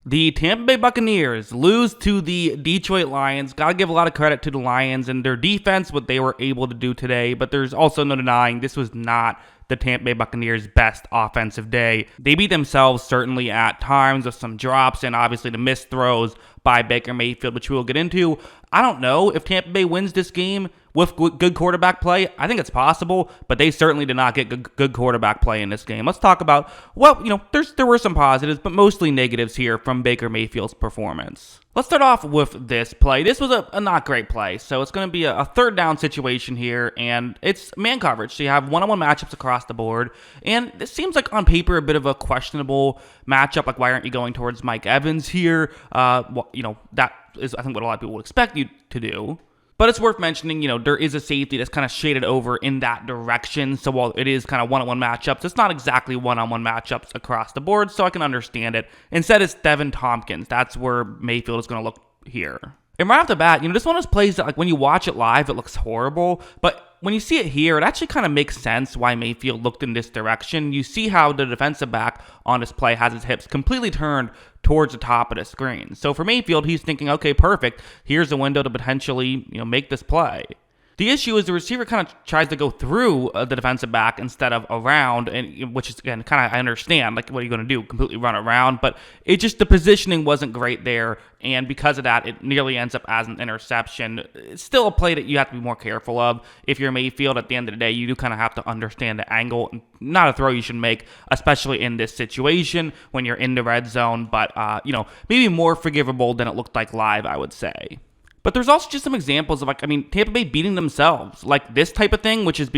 The Tampa Bay Buccaneers lose to the Detroit Lions. Got to give a lot of credit to the Lions and their defense, what they were able to do today, but there's also no denying this was not the Tampa Bay Buccaneers' best offensive day. They beat themselves certainly at times with some drops and obviously the missed throws by Baker Mayfield, which we will get into. I don't know if Tampa Bay wins this game with good quarterback play. I think it's possible, but they certainly did not get good quarterback play in this game. Let's talk about, there were some positives, but mostly negatives here from Baker Mayfield's performance. Let's start off with this play. This was a not great play, so it's going to be a third down situation here, and it's man coverage. So you have one-on-one matchups across the board, and this seems like on paper a bit of a questionable matchup. Like, why aren't you going towards Mike Evans here? That is, I think, what a lot of people would expect you to do. But it's worth mentioning, there is a safety that's kind of shaded over in that direction. So while it is kind of one-on-one matchups, it's not exactly one-on-one matchups across the board, so I can understand it. Instead, it's Devin Tompkins. That's where Mayfield is going to look here. And right off the bat, this one of those plays that, like, when you watch it live, it looks horrible. But when you see it here, it actually kind of makes sense why Mayfield looked in this direction. You see how the defensive back on this play has his hips completely turned towards the top of the screen. So for Mayfield, he's thinking, okay, perfect. Here's a window to potentially, make this play. The issue is the receiver kind of tries to go through the defensive back instead of around, and which is, again, kind of, I understand, like, what are you going to do? Completely run around? But it just, the positioning wasn't great there, and because of that, it nearly ends up as an interception. It's still a play that you have to be more careful of. If you're Mayfield, at the end of the day, you do kind of have to understand the angle. Not a throw you should make, especially in this situation when you're in the red zone, but, maybe more forgivable than it looked like live, I would say. But there's also just some examples of, Tampa Bay beating themselves. Like this type of thing, which is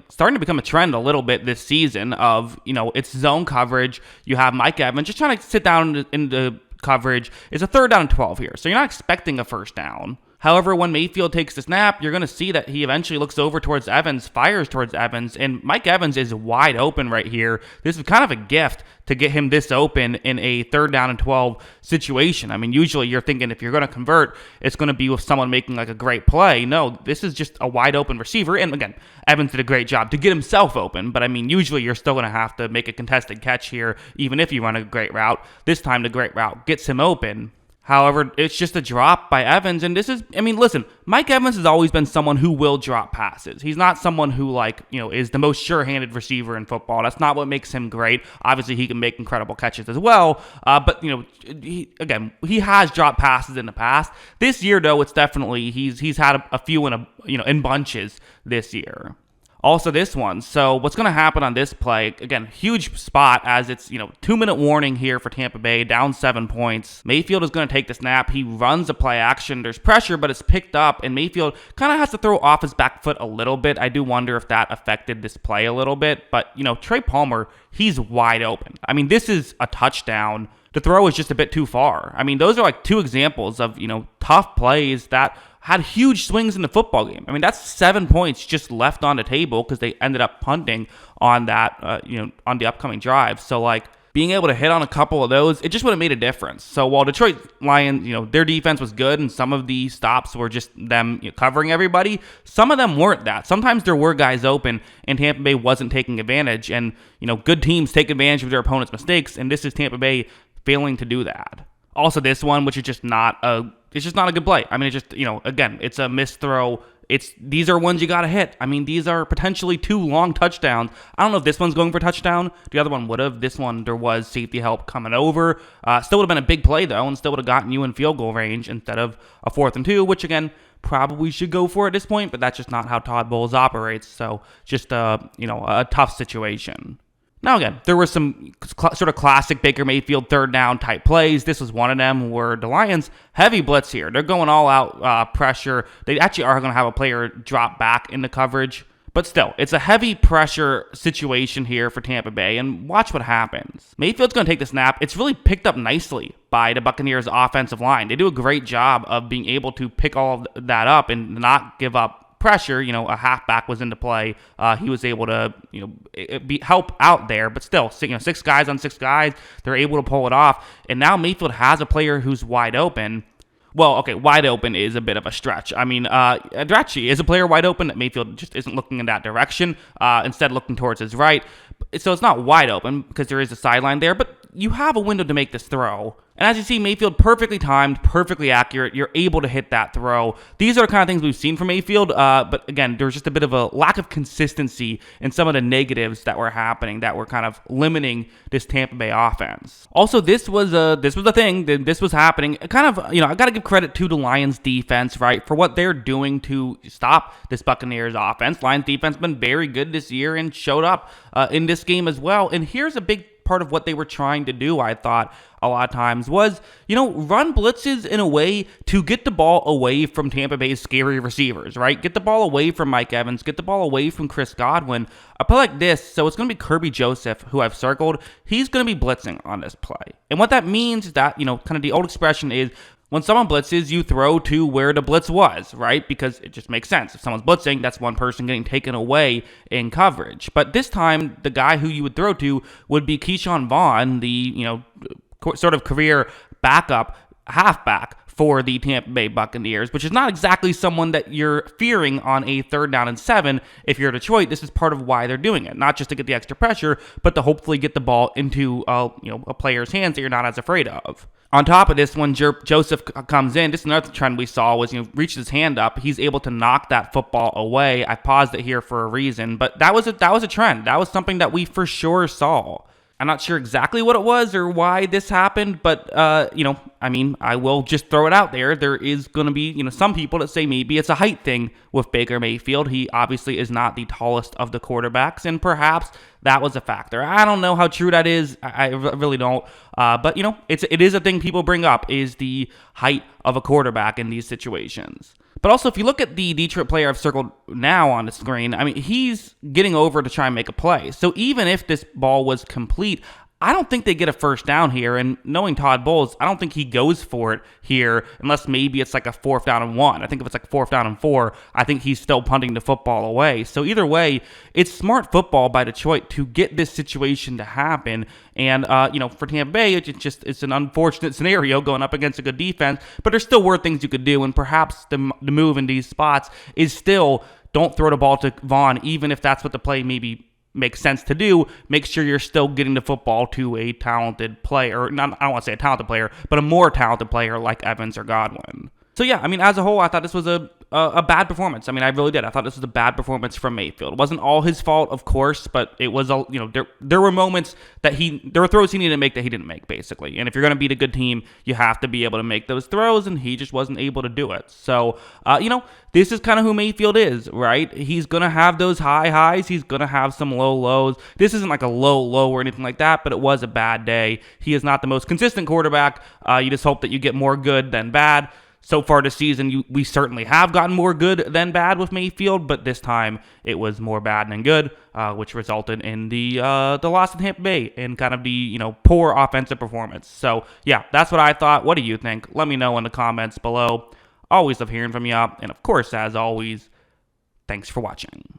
starting to become a trend a little bit this season of, it's zone coverage. You have Mike Evans just trying to sit down in the coverage. It's a 3rd down and 12 here. So you're not expecting a first down. However, when Mayfield takes the snap, you're going to see that he eventually looks over towards Evans, fires towards Evans, and Mike Evans is wide open right here. This is kind of a gift to get him this open in a 3rd down and 12 situation. I mean, usually you're thinking if you're going to convert, it's going to be with someone making like a great play. No, this is just a wide open receiver. And again, Evans did a great job to get himself open, but I mean, usually you're still going to have to make a contested catch here, even if you run a great route. This time, the great route gets him open. However, it's just a drop by Evans, and listen, Mike Evans has always been someone who will drop passes. He's not someone who, is the most sure-handed receiver in football. That's not what makes him great. Obviously, he can make incredible catches as well, but, he has dropped passes in the past. This year, though, it's definitely, he's had a few in bunches this year. Also this one. So what's going to happen on this play, again, huge spot as it's, 2-minute warning here for Tampa Bay, down 7 points. Mayfield is going to take the snap. He runs a play action. There's pressure, but it's picked up, and Mayfield kind of has to throw off his back foot a little bit. I do wonder if that affected this play a little bit, but, Trey Palmer, he's wide open. I mean, this is a touchdown. The throw is just a bit too far. I mean, those are like two examples of, tough plays that had huge swings in the football game. I mean, that's 7 points just left on the table because they ended up punting on that, on the upcoming drive. So, being able to hit on a couple of those, it just would have made a difference. So while Detroit Lions, their defense was good and some of the stops were just them covering everybody, some of them weren't that. Sometimes there were guys open and Tampa Bay wasn't taking advantage. And, good teams take advantage of their opponent's mistakes, and this is Tampa Bay failing to do that. Also this one, which is just not a good play. I mean, it's just, again, it's a missed throw. These are ones you got to hit. I mean, these are potentially 2 long touchdowns. I don't know if this one's going for a touchdown. The other one would have. This one, there was safety help coming over. Still would have been a big play, though, and still would have gotten you in field goal range instead of a 4th and 2, which, again, probably should go for at this point, but that's just not how Todd Bowles operates. So just, a tough situation. Now, again, there were some sort of classic Baker Mayfield 3rd down type plays. This was one of them where the Lions, heavy blitz here. They're going all out pressure. They actually are going to have a player drop back in the coverage. But still, it's a heavy pressure situation here for Tampa Bay, and watch what happens. Mayfield's going to take the snap. It's really picked up nicely by the Buccaneers offensive line. They do a great job of being able to pick all of that up and not give up pressure. A halfback was into play. He was able to, help out there, but still, 6 guys on 6 guys, they're able to pull it off. And now Mayfield has a player who's wide open. Well, okay, wide open is a bit of a stretch. I mean, Adrachi is a player wide open that Mayfield just isn't looking in that direction, instead looking towards his right. So it's not wide open because there is a sideline there, but you have a window to make this throw. And as you see, Mayfield perfectly timed, perfectly accurate. You're able to hit that throw. These are the kind of things we've seen from Mayfield. But again, there's just a bit of a lack of consistency in some of the negatives that were happening that were kind of limiting this Tampa Bay offense. Also, this was a thing. This was happening. Kind of, I got to give credit to the Lions defense, right, for what they're doing to stop this Buccaneers offense. Lions defense been very good this year and showed up in this game as well. And here's a big part of what they were trying to do, I thought, a lot of times was, run blitzes in a way to get the ball away from Tampa Bay's scary receivers, right? Get the ball away from Mike Evans, get the ball away from Chris Godwin. A play like this, so it's going to be Kirby Joseph, who I've circled. He's going to be blitzing on this play. And what that means is that, kind of the old expression is, when someone blitzes, you throw to where the blitz was, right? Because it just makes sense. If someone's blitzing, that's one person getting taken away in coverage. But this time, the guy who you would throw to would be Keyshawn Vaughn, the, sort of career backup halfback for the Tampa Bay Buccaneers, which is not exactly someone that you're fearing on a 3rd down and 7. If you're Detroit, this is part of why they're doing it. Not just to get the extra pressure, but to hopefully get the ball into a player's hands that you're not as afraid of. On top of this, when Joseph comes in, this is another trend we saw was, reaches his hand up, he's able to knock that football away. I paused it here for a reason, but that was a trend. That was something that we for sure saw. I'm not sure exactly what it was or why this happened, but, I will just throw it out there. There is going to be, some people that say maybe it's a height thing with Baker Mayfield. He obviously is not the tallest of the quarterbacks, and perhaps that was a factor. I don't know how true that is. I really don't. But, it is a thing people bring up, is the height of a quarterback in these situations. But also, if you look at the Detroit player I've circled now on the screen, he's getting over to try and make a play. So even if this ball was complete, I don't think they get a first down here, and knowing Todd Bowles, I don't think he goes for it here unless maybe it's like a 4th down and 1. I think if it's like 4th down and 4, I think he's still punting the football away. So either way, it's smart football by Detroit to get this situation to happen. And, for Tampa Bay, it's an unfortunate scenario going up against a good defense, but there still were things you could do, and perhaps the move in these spots is still don't throw the ball to Vaughn, even if that's what the play maybe makes sense to do. Make sure you're still getting the football to a talented player. I don't want to say a talented player, but a more talented player like Evans or Godwin. So yeah, as a whole, I thought this was a bad performance. I really did. I thought this was a bad performance from Mayfield. It wasn't all his fault, of course, but it was, there were moments that there were throws he needed to make that he didn't make, basically. And if you're going to beat a good team, you have to be able to make those throws, and he just wasn't able to do it. So, this is kind of who Mayfield is, right? He's going to have those high highs. He's going to have some low lows. This isn't like a low or anything like that, but it was a bad day. He is not the most consistent quarterback. You just hope that you get more good than bad. So far this season, we certainly have gotten more good than bad with Mayfield, but this time it was more bad than good, which resulted in the loss to Tampa Bay and kind of the poor offensive performance. So yeah, that's what I thought. What do you think? Let me know in the comments below. Always love hearing from you, and of course, as always, thanks for watching.